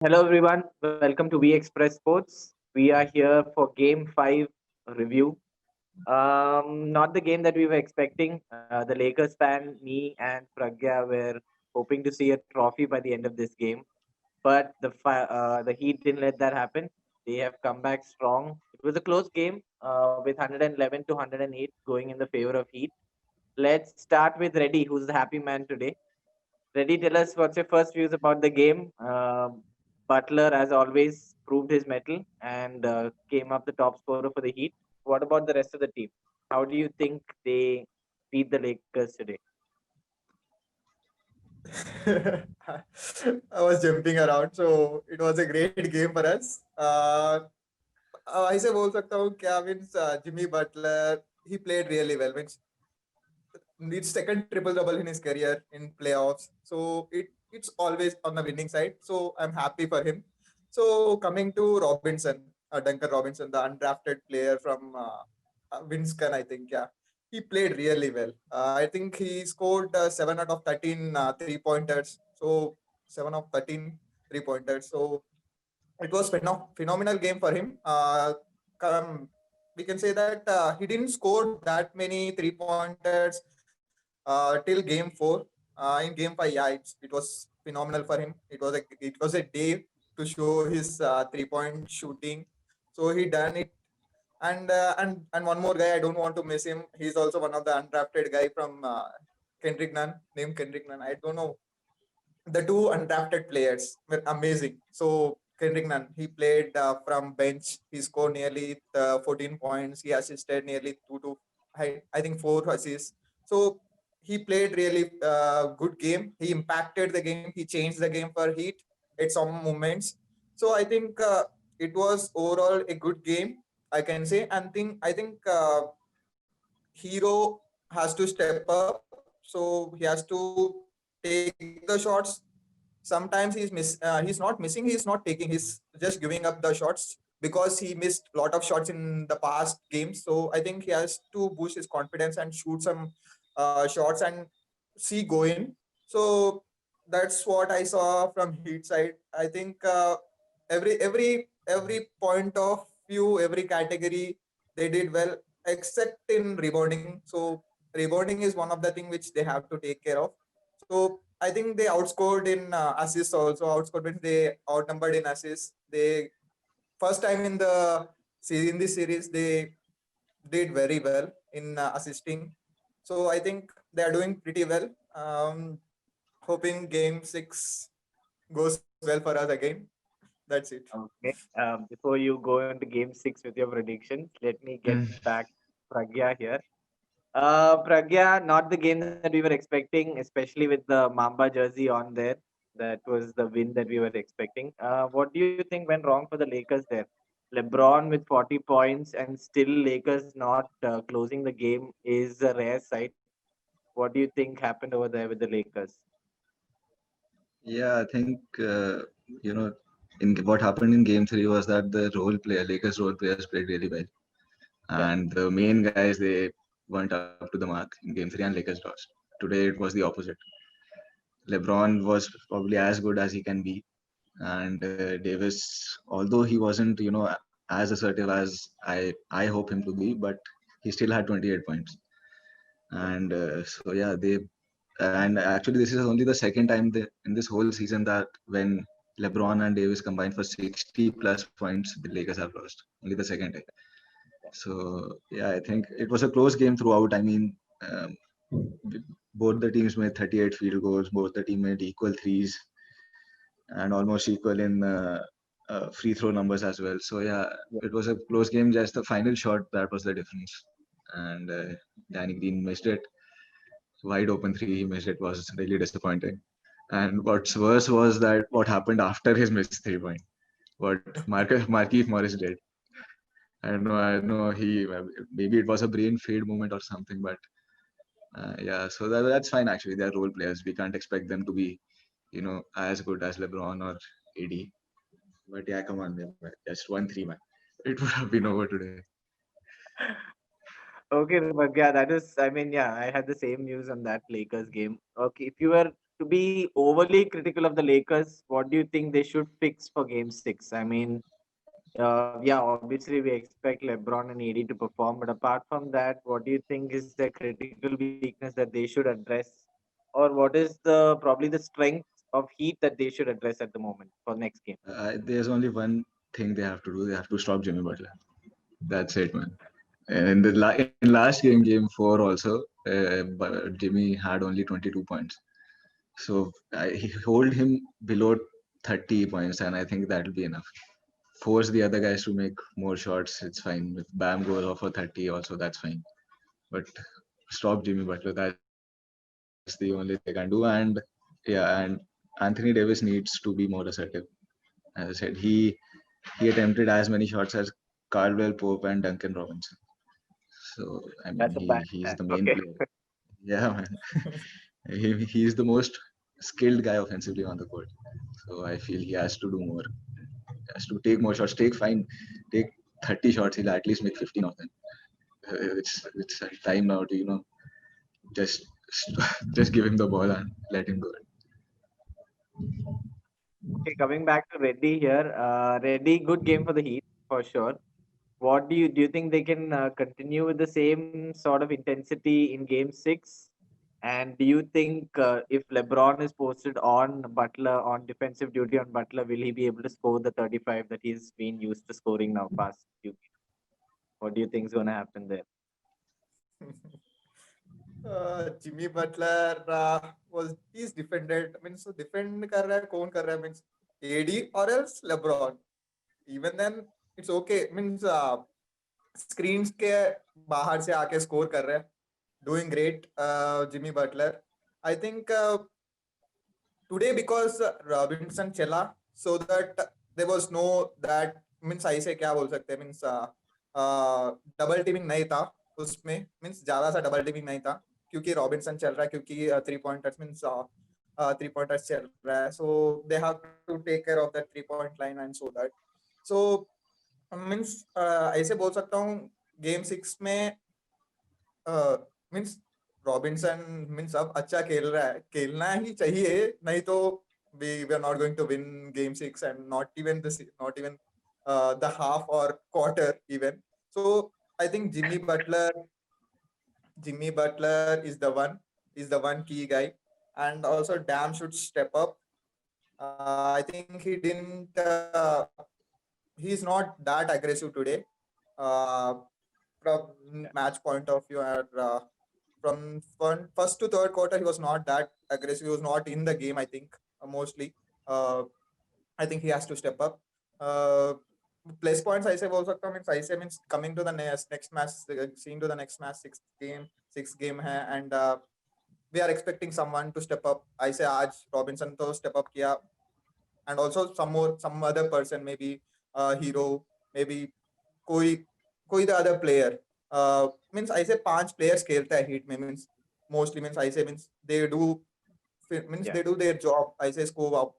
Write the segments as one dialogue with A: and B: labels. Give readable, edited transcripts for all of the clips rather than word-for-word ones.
A: Hello, everyone. Welcome to We Express Sports. We are here for Game 5 review. Not the game that we were expecting. The Lakers fan, me and Pragya were hoping to see a trophy by the end of this game, but the Heat didn't let that happen. They have come back strong. It was a close game with 111 to 108 going in the favor of Heat. Let's start with Reddy, who's the happy man today. Reddy, tell us what's your first views about the game. Butler, as always, proved his mettle and came up the top scorer for the Heat. What about the rest of the team? How do you think they beat the Lakers today?
B: I was jumping around, so it was a great game for us. ऐसे बोल सकता हूँ क्या means Jimmy Butler he played really well. Means it's second triple double in his career in playoffs. So it's always on the winning side. So I'm happy for him. So coming to Robinson, Duncan Robinson, the undrafted player from Winston, I think. Yeah, he played really well. I think he scored 7 out of 13 3-pointers. So 7 of 13 3-pointers. So it was phenomenal game for him. We can say that he didn't score that many 3-pointers till game 4. In game 5, yeah, it was phenomenal for him. It was a day to show his 3-point shooting. So he done it. And one more guy, I don't want to miss him. He's also one of the undrafted guy from Kendrick Nunn, named Kendrick Nunn. I don't know, the two undrafted players were amazing. So Kendrick Nunn, he played from bench. He scored nearly 14 points. He assisted nearly I think four assists. So he played really good game. He impacted the game. He changed the game for Heat at some moments. So I think it was overall a good game, I can say. And I think Hero has to step up. So he has to take the shots. Sometimes he's not missing, he's not taking, he's just giving up the shots because he missed a lot of shots in the past games. So I think he has to boost his confidence and shoot some shots and see go in. So that's what I saw from Heat side. I think every point of view, every category they did well except in rebounding. So rebounding is one of the thing which they have to take care of. So I think they outscored in assists also. Outscored means they outnumbered in assists. They first time in this series they did very well in assisting. So I think they are doing pretty well. Hoping game 6 goes well for us again. That's it.
A: Okay. Before you go into Game 6 with your predictions, let me get
C: Mm.
A: back Pragya here. Pragya, not the game that we were expecting, especially with the Mamba jersey on there. That was the win that we were expecting. What do you think went wrong for the Lakers there? LeBron with 40 points and still Lakers not closing the game is a rare sight. What do you think happened over there with the Lakers?
C: Yeah, I think you know what happened in Game 3 was that the Lakers role players played really well,
A: Yeah.
C: and the main guys they weren't up to the mark in Game 3, and Lakers lost. Today it was the opposite. LeBron was probably as good as he can be, and Davis, although he wasn't as assertive as I hope him to be, but he still had 28 points. And so yeah, they and actually this is only the second time in this whole season that when LeBron and Davis combined for 60 plus points, the Lakers have lost. Only the second time. So yeah, I think it was a close game throughout. I mean, both the teams made 38 field goals. Both the team made equal threes and almost equal in free throw numbers as well. So yeah,
A: Yeah.
C: it was a close game. Just the final shot that was the difference. And Danny Green missed it. Wide open three he missed it was really disappointing. And what's worse was that what happened after his missed 3 point. What Markieff Morris did. I know he maybe it was a brain fade moment or something, but yeah. So that's fine actually. They're role players. We can't expect them to be as good as LeBron or AD. But yeah, come on, man. Just 1-3, man. It would have been over today.
A: Okay, but yeah, that is. I mean, yeah, I had the same news on that Lakers game. Okay, if you were to be overly critical of the Lakers, what do you think they should fix for Game 6? I mean, yeah, obviously we expect LeBron and AD to perform, but apart from that, what do you think is the critical weakness that they should address, or what is the probably the strength of Heat that they should address at the moment for next game?
C: There's only one thing they have to do. They have to stop Jimmy Butler. That's it, man. And in last game, game 4 also, but Jimmy had only 22 points. So he hold him below 30 points, and I think that'll be enough. Force the other guys to make more shots. It's fine. If Bam goes off for 30, also that's fine. But stop Jimmy Butler. That's the only thing they can do. And yeah, and Anthony Davis needs to be more assertive. As I said, he attempted as many shots as Caldwell Pope and Duncan Robinson. So I mean,
A: That's a bad
C: he's the
A: stat.
C: main
A: Okay.
C: player. Yeah, man. He's the most skilled guy offensively on the court. So I feel he has to do more. He has to take more shots. Take 30 shots. He'll at least make 15 of them. It's time now to just just give him the ball and let him go.
A: Okay, coming back to Reddy here. Reddy, good game for the Heat for sure. What do you think they can continue with the same sort of intensity in Game 6? And do you think if LeBron is posted on Butler on defensive duty on Butler, will he be able to score the 35 that he's been used to scoring now past few games? What do you think is going to happen there?
B: Jimmy Butler was he's defended. I mean, so defend कर रहा है कौन कर रहा है means AD or else LeBron. Even then it's okay. Means screens के बाहर से आके score कर रहे हैं. Doing great, Jimmy Butler. I think today because Robinson चला, so that there was no that means ऐसे क्या बोल सकते हैं means double teaming नहीं था उसमें means ज्यादा सा double teaming नहीं था क्योंकि रॉबिन्सन चल रहा है क्योंकि 3 pointers means 3 pointers चल रहा है so they have to take care of that 3 point line and so that so means ऐसे बोल सकता हूँ game 6 में means रॉबिन्सन मीन्स अब अच्छा खेल रहा है खेलना ही चाहिए नहीं तो we are not going to win game 6 and not even the half or quarter even so I think Jimmy Butler is the one key guy and also Dam should step up. I think he's not that aggressive today from match point of view or from first to third quarter he was not that aggressive. He was not in the game I think mostly. I think he has to step up. Plus points I say also means coming to the next match, seeing to the next match, sixth game hai, and we are expecting someone to step up. I say Aj Robinson to step up kiya, and also some other person maybe Hero, maybe कोई the other player. Means I say 5 players खेलता है Heat में means mostly means I say means they do they do their job. I say score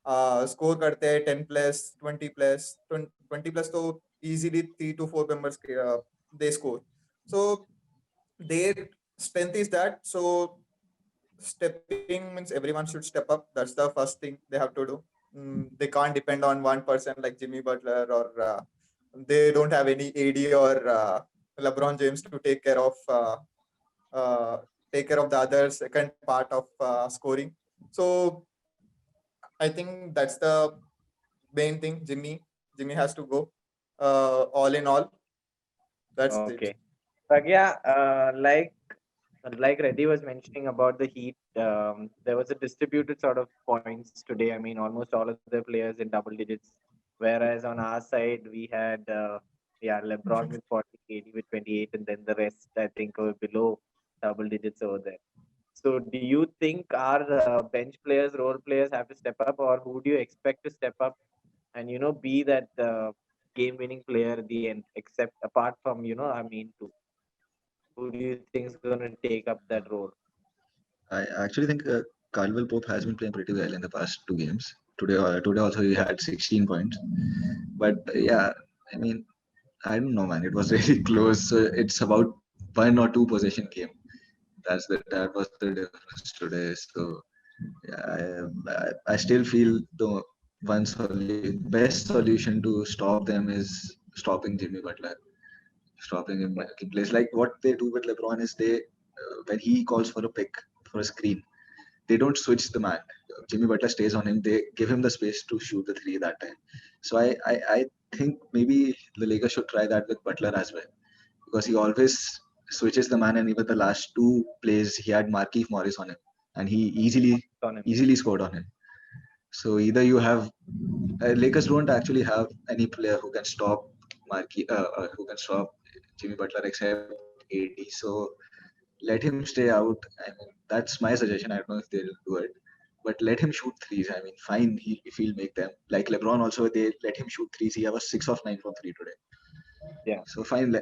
B: करते हैं 10 plus 20 plus 20 plus तो easily 3 to 4 members they score. So their strength is that. So stepping means everyone should step up. That's the first thing they have to do. They can't depend on one person like Jimmy Butler or they don't have any AD or LeBron James to take care of the other second part of scoring. So I think that's the main thing. Jimmy has to go all in all. That's
A: Okay.
B: it.
A: Pragya, like Reddy was mentioning about the Heat, there was a distributed sort of points today. I mean, almost all of the players in double digits. Whereas on our side, we had LeBron with 40, KD with 28, and then the rest, I think, were below double digits over there. So, do you think our bench players, role players, have to step up, or who do you expect to step up and be that game-winning player at the end? Except apart from I mean, who do you think is going to take up that role?
C: I actually think Caldwell Pope has been playing pretty well in the past 2 games. Today also he had 16 points. But yeah, I mean, I don't know, man. It was really close. It's about 1 or 2 possession game. That was the difference today. So I still feel the best solution to stop them is stopping Jimmy Butler, stopping him making plays. Like what they do with LeBron is when he calls for a pick for a screen, they don't switch the man. Jimmy Butler stays on him. They give him the space to shoot the three that time. So I think maybe the Lakers should try that with Butler as well, because he always switches the man. And even the last two plays, he had Markieff Morris on him, and he
A: On him.
C: easily scored on him. So either you have Lakers don't actually have any player who can stop who can stop Jimmy Butler except AD. So let him stay out. I mean, that's my suggestion. I don't know if they'll do it, but let him shoot threes. I mean, fine, if he'll make them. Like LeBron, also they let him shoot threes. He was 6 of 9 from three today.
A: Yeah.
C: So fine,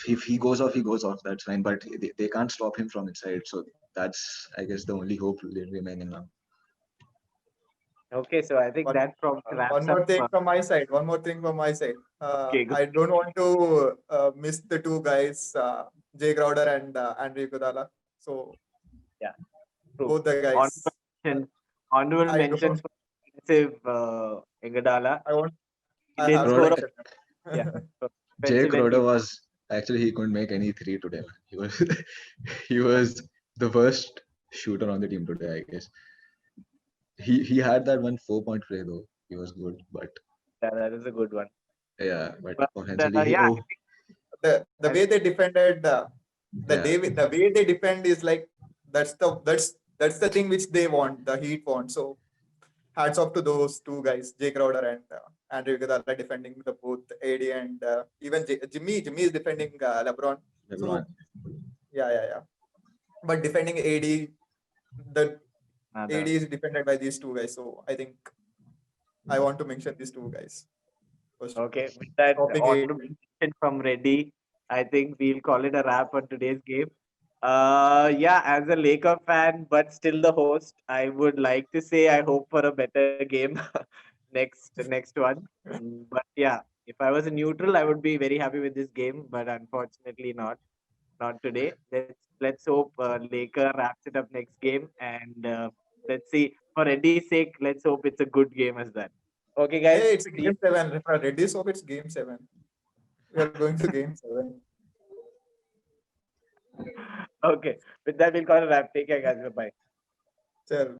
C: if he goes off, he goes off. That's fine. But they can't stop him from inside. So that's, I guess, the only hope remaining now.
A: Okay, so I think
B: One,
A: that from wraps
B: one more
A: up.
B: thing from my side. One more thing from my side.
A: Okay, go.
B: I don't want to miss the two guys, Jay Crowder and Andre Iguodala. So
A: True.
B: both the guys.
A: Honorable
B: I
A: mentions for defensive Iguodala.
B: I want.
A: He
B: I
A: did
B: have to
A: score.
B: mention them.
A: Yeah.
C: Jay
A: Defensive
C: Crowder
A: and
C: was actually, he couldn't make any three today. Man. He was he was the worst shooter on the team today, I guess. He had that one 4 point play though. He was good, but
A: yeah, that is a good one.
C: yeah, but
A: But
C: offensively,
A: yeah,
B: The way they defended
C: yeah,
B: the way they defend is like that's the thing which they want, the Heat want. So hats off to those two guys, Jay Crowder and Andre Iguodala, defending the both AD and even Jimmy. Jimmy is defending LeBron.
C: LeBron.
B: So yeah. But defending AD, the AD is defended by these two guys. So I think I want to mention these two guys.
A: okay. With that
B: Stopping
A: honorable
B: AD.
A: mention from Reddy, I think we'll call it a wrap on today's game. Yeah, as a Laker fan, but still the host, I would like to say I hope for a better game next one. But yeah, if I was a neutral, I would be very happy with this game, but unfortunately not today. Let's hope Laker wraps it up next game, and let's see. For Reddy's sake, let's hope it's a good game as well. Okay, guys.
B: Hey, it's a
A: See you.
B: game 7. For Reddy's hope, it's game 7. We are going to game 7.
A: Okay, with that, we'll call it a wrap. Take care, guys. Bye bye.
B: Sure.